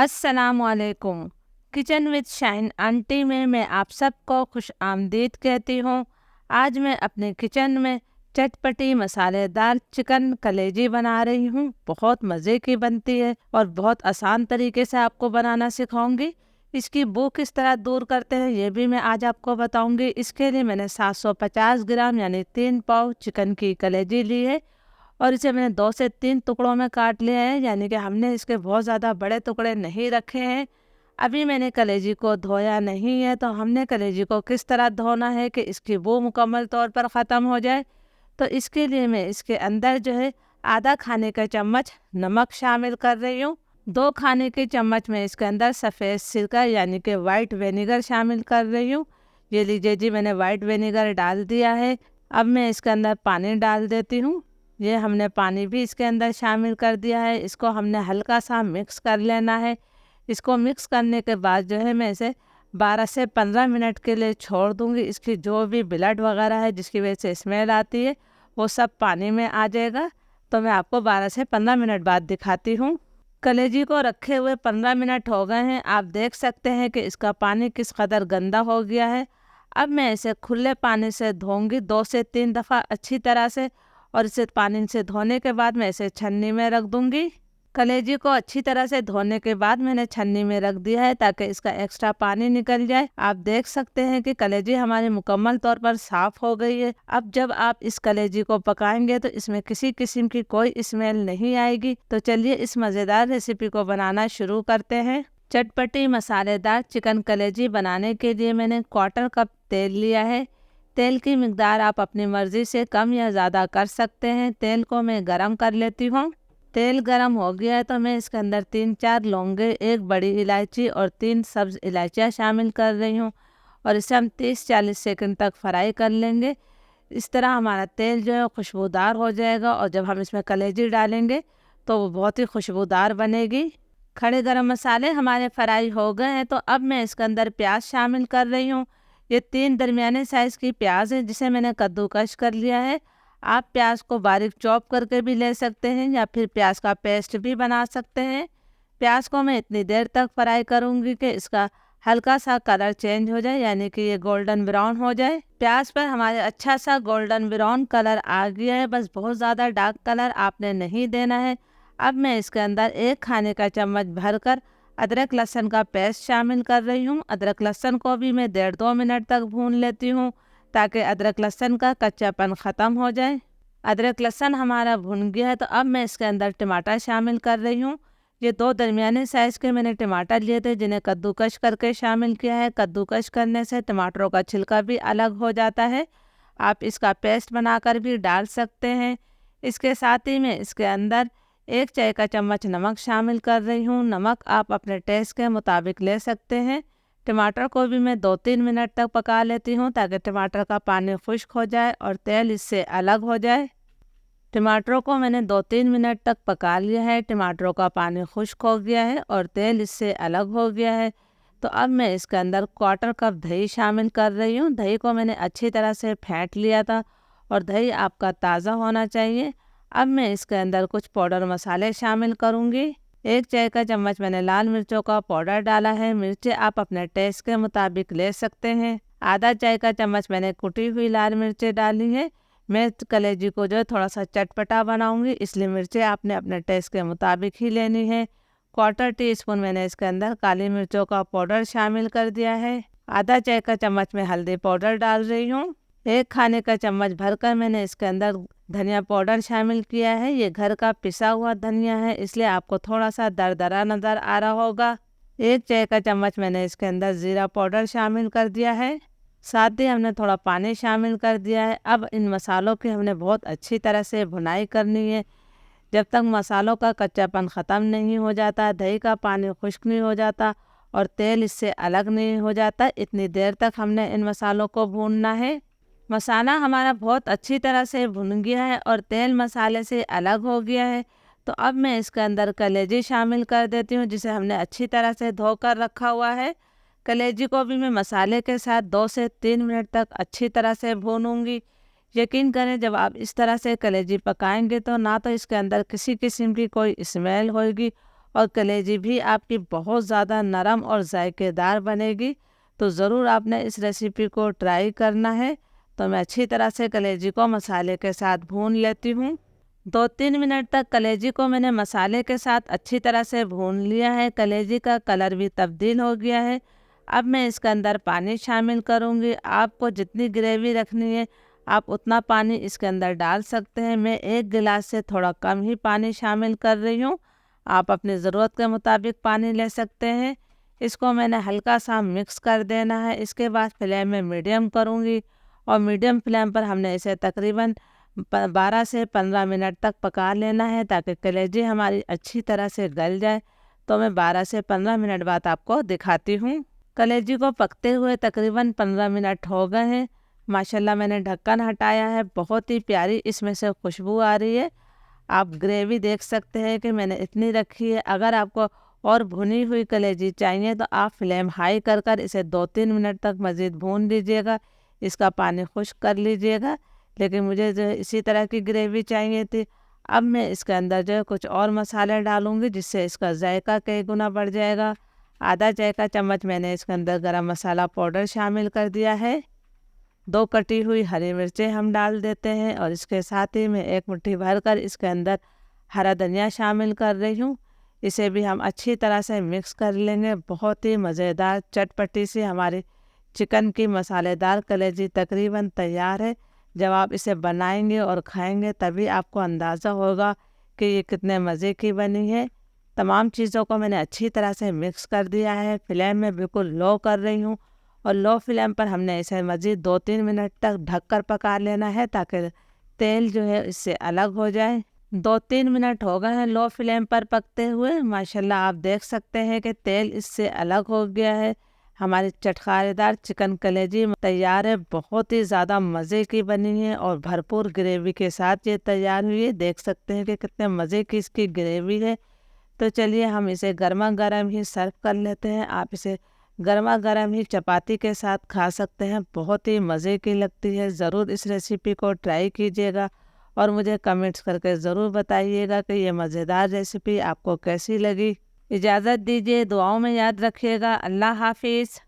अस्सलामुअलैकुम। Kitchen with shine aunty में मैं आप सबको खुश आमदीद कहती हूँ। आज मैं अपने किचन में चटपटी मसालेदार चिकन कलेजी बना रही हूँ। बहुत मज़े की बनती है और बहुत आसान तरीके से आपको बनाना सिखाऊंगी। इसकी भूख किस तरह दूर करते हैं ये भी मैं आज आपको बताऊंगी। इसके लिए मैंने 750 ग्राम यानी 3 पाव चिकन की कलेजी ली है और इसे मैंने 2 से 3 टुकड़ों में काट लिया है, यानी कि हमने इसके बहुत ज़्यादा बड़े टुकड़े नहीं रखे हैं। अभी मैंने कलेजी को धोया नहीं है, तो हमने कलेजी को किस तरह धोना है कि इसकी बू मुकम्मल तौर पर ख़त्म हो जाए। तो इसके लिए मैं इसके अंदर जो है आधा खाने का चम्मच नमक शामिल कर रही हूँ। 2 खाने के चम्मच में इसके अंदर सफ़ेद सिरका यानी कि वाइट विनेगर शामिल कर रही हूँ। ये लीजिए जी, मैंने वाइट विनेगर डाल दिया है। अब मैं इसके अंदर पानी डाल देती हूँ। ये हमने पानी भी इसके अंदर शामिल कर दिया है। इसको हमने हल्का सा मिक्स कर लेना है। इसको मिक्स करने के बाद जो है मैं इसे 12 से 15 मिनट के लिए छोड़ दूंगी। इसकी जो भी ब्लड वगैरह है जिसकी वजह से स्मेल आती है वो सब पानी में आ जाएगा। तो मैं आपको 12 से 15 मिनट बाद दिखाती हूँ। कलेजी को रखे हुए 15 मिनट हो गए हैं। आप देख सकते हैं कि इसका पानी किस कदर गंदा हो गया है। अब मैं इसे खुले पानी से धोऊंगी 2 से 3 दफ़ा अच्छी तरह से, और इसे पानी से धोने के बाद मैं इसे छन्नी में रख दूंगी। कलेजी को अच्छी तरह से धोने के बाद मैंने छन्नी में रख दिया है ताकि इसका एक्स्ट्रा पानी निकल जाए। आप देख सकते हैं कि कलेजी हमारी मुकम्मल तौर पर साफ हो गई है। अब जब आप इस कलेजी को पकाएंगे तो इसमें किसी किस्म की कोई स्मेल नहीं आएगी। तो चलिए इस मज़ेदार रेसिपी को बनाना शुरू करते हैं। चटपटी मसालेदार चिकन कलेजी बनाने के लिए मैंने 1/4 कप तेल लिया है। तेल की मिकदार आप अपनी मर्ज़ी से कम या ज़्यादा कर सकते हैं। तेल को मैं गरम कर लेती हूँ। तेल गरम हो गया है तो मैं इसके अंदर 3-4 लौंगे, 1 बड़ी इलायची और 3 सब्ज़ इलायचियाँ शामिल कर रही हूँ, और इसे हम 30-40 सेकंड तक फ्राई कर लेंगे। इस तरह हमारा तेल जो है खुशबूदार हो जाएगा, और जब हम इसमें कलेजी डालेंगे तो वो बहुत ही खुशबूदार बनेगी। खड़े गरम मसाले हमारे फ्राई हो गए हैं, तो अब मैं इसके अंदर प्याज शामिल कर रही हूँ। ये 3 दरमियाने साइज़ की प्याज है जिसे मैंने कद्दूकश कर लिया है। आप प्याज को बारीक चॉप करके भी ले सकते हैं या फिर प्याज का पेस्ट भी बना सकते हैं। प्याज को मैं इतनी देर तक फ्राई करूंगी कि इसका हल्का सा कलर चेंज हो जाए, यानी कि ये गोल्डन ब्राउन हो जाए। प्याज पर हमारे अच्छा सा गोल्डन ब्राउन कलर आ गया है, बस बहुत ज़्यादा डार्क कलर आपने नहीं देना है। अब मैं इसके अंदर 1 खाने का चम्मच भरकर अदरक लहसुन का पेस्ट शामिल कर रही हूँ। अदरक लहसुन को भी मैं 1.5-2 मिनट तक भून लेती हूँ ताकि अदरक लहसुन का कच्चापन ख़त्म हो जाए। अदरक लहसुन हमारा भुन गया है, तो अब मैं इसके अंदर टमाटर शामिल कर रही हूँ। ये 2 दरमियाने साइज़ के मैंने टमाटर लिए थे जिन्हें कद्दूकश करके शामिल किया है। कद्दूकश करने से टमाटरों का छिलका भी अलग हो जाता है। आप इसका पेस्ट बनाकर भी डाल सकते हैं। इसके साथ ही मैं इसके अंदर 1 चाय का चम्मच नमक शामिल कर रही हूँ। नमक आप अपने टेस्ट के मुताबिक ले सकते हैं। टमाटर को भी मैं 2-3 मिनट तक पका लेती हूँ ताकि टमाटर का पानी खुश्क हो जाए और तेल इससे अलग हो जाए। टमाटरों को मैंने 2-3 मिनट तक पका लिया है। टमाटरों का पानी खुश्क हो गया है और तेल इससे अलग हो गया है। तो अब मैं इसके अंदर 1/4 कप दही शामिल कर रही हूँ। दही को मैंने अच्छी तरह से फेंट लिया था और दही आपका ताज़ा होना चाहिए। अब मैं इसके अंदर कुछ पाउडर मसाले शामिल करूँगी। 1 चाय का चम्मच मैंने लाल मिर्चों का पाउडर डाला है। मिर्चें आप अपने टेस्ट के मुताबिक ले सकते हैं। आधा चाय का चम्मच मैंने कुटी हुई लाल मिर्चें डाली है। मैं कलेजी को जो है थोड़ा सा चटपटा बनाऊंगी, इसलिए मिर्चें आपने अपने टेस्ट के मुताबिक ही लेनी है। 1/4 टीस्पून मैंने इसके अंदर काली मिर्चों का पाउडर शामिल कर दिया है। आधा चाय का चम्मच मैं हल्दी पाउडर डाल रही हूँ। 1 खाने का चम्मच भरकर मैंने इसके अंदर धनिया पाउडर शामिल किया है। ये घर का पिसा हुआ धनिया है, इसलिए आपको थोड़ा सा दरदरा नज़र आ रहा होगा। 1 चाय का चम्मच मैंने इसके अंदर ज़ीरा पाउडर शामिल कर दिया है। साथ ही हमने थोड़ा पानी शामिल कर दिया है। अब इन मसालों की हमने बहुत अच्छी तरह से भुनाई करनी है। जब तक मसालों का कच्चापन ख़त्म नहीं हो जाता, दही का पानी खुश्क नहीं हो जाता और तेल इससे अलग नहीं हो जाता, इतनी देर तक हमने इन मसालों को भूनना है। मसाला हमारा बहुत अच्छी तरह से भुन गया है और तेल मसाले से अलग हो गया है। तो अब मैं इसके अंदर कलेजी शामिल कर देती हूँ जिसे हमने अच्छी तरह से धोकर रखा हुआ है। कलेजी को भी मैं मसाले के साथ 2 से 3 मिनट तक अच्छी तरह से भूनूंगी। यकीन करें, जब आप इस तरह से कलेजी पकाएंगे तो ना तो इसके अंदर किसी किस्म की कोई स्मेल होगी और कलेजी भी आपकी बहुत ज़्यादा नरम और जायकेदार बनेगी। तो ज़रूर आपने इस रेसिपी को ट्राई करना है। तो मैं अच्छी तरह से कलेजी को मसाले के साथ भून लेती हूँ। 2-3 मिनट तक कलेजी को मैंने मसाले के साथ अच्छी तरह से भून लिया है। कलेजी का कलर भी तब्दील हो गया है। अब मैं इसके अंदर पानी शामिल करूँगी। आपको जितनी ग्रेवी रखनी है आप उतना पानी इसके अंदर डाल सकते हैं। मैं 1 गिलास से थोड़ा कम ही पानी शामिल कर रही हूँ। आप अपनी ज़रूरत के मुताबिक पानी ले सकते हैं। इसको मैंने हल्का सा मिक्स कर देना है। इसके बाद फ्लेम में मीडियम करूँगी और मीडियम फ्लेम पर हमने इसे तकरीबन 12 से 15 मिनट तक पका लेना है ताकि कलेजी हमारी अच्छी तरह से गल जाए। तो मैं 12 से 15 मिनट बाद आपको दिखाती हूँ। कलेजी को पकते हुए तकरीबन 15 मिनट हो गए हैं। माशाल्लाह मैंने ढक्कन हटाया है, बहुत ही प्यारी इसमें से खुशबू आ रही है। आप ग्रेवी देख सकते हैं कि मैंने इतनी रखी है। अगर आपको और भुनी हुई कलेजी चाहिए तो आप फ्लेम हाई कर कर इसे 2-3 मिनट तक मज़ीद भून लीजिएगा। इसका पानी खुश्क कर लीजिएगा। लेकिन मुझे जो इसी तरह की ग्रेवी चाहिए थी। अब मैं इसके अंदर जो है कुछ और मसाले डालूँगी जिससे इसका जायका कई गुना बढ़ जाएगा। आधा चाय का चम्मच मैंने इसके अंदर गरम मसाला पाउडर शामिल कर दिया है। 2 कटी हुई हरी मिर्चें हम डाल देते हैं और इसके साथ ही मैं 1 मुट्ठी भरकर इसके अंदर हरा धनिया शामिल कर रही हूँ। इसे भी हम अच्छी तरह से मिक्स कर लेंगे। बहुत ही मज़ेदार चटपटी सी हमारी चिकन की मसालेदार कलेजी तकरीबन तैयार है। जब आप इसे बनाएंगे और खाएंगे तभी आपको अंदाज़ा होगा कि ये कितने मज़े की बनी है। तमाम चीज़ों को मैंने अच्छी तरह से मिक्स कर दिया है। फ्लेम में बिल्कुल लो कर रही हूँ और लो फ्लेम पर हमने इसे मज़ीद 2-3 मिनट तक ढककर पका लेना है ताकि तेल जो है इससे अलग हो जाए। 2-3 मिनट हो गए हैं लो फ्लेम पर पकते हुए। माशाल्लाह आप देख सकते हैं कि तेल इससे अलग हो गया है। हमारी चटखारेदार चिकन कलेजी तैयार है। बहुत ही ज़्यादा मज़े की बनी है और भरपूर ग्रेवी के साथ ये तैयार हुई है। देख सकते हैं कि कितने मज़े की इसकी ग्रेवी है। तो चलिए हम इसे गर्मा गर्म ही सर्व कर लेते हैं। आप इसे गर्मा गर्म ही चपाती के साथ खा सकते हैं। बहुत ही मज़े की लगती है। ज़रूर इस रेसिपी को ट्राई कीजिएगा और मुझे कमेंट्स करके ज़रूर बताइएगा कि ये मज़ेदार रेसिपी आपको कैसी लगी। इजाज़त दीजिए, दुआओं में याद रखिएगा। अल्लाह हाफिज़।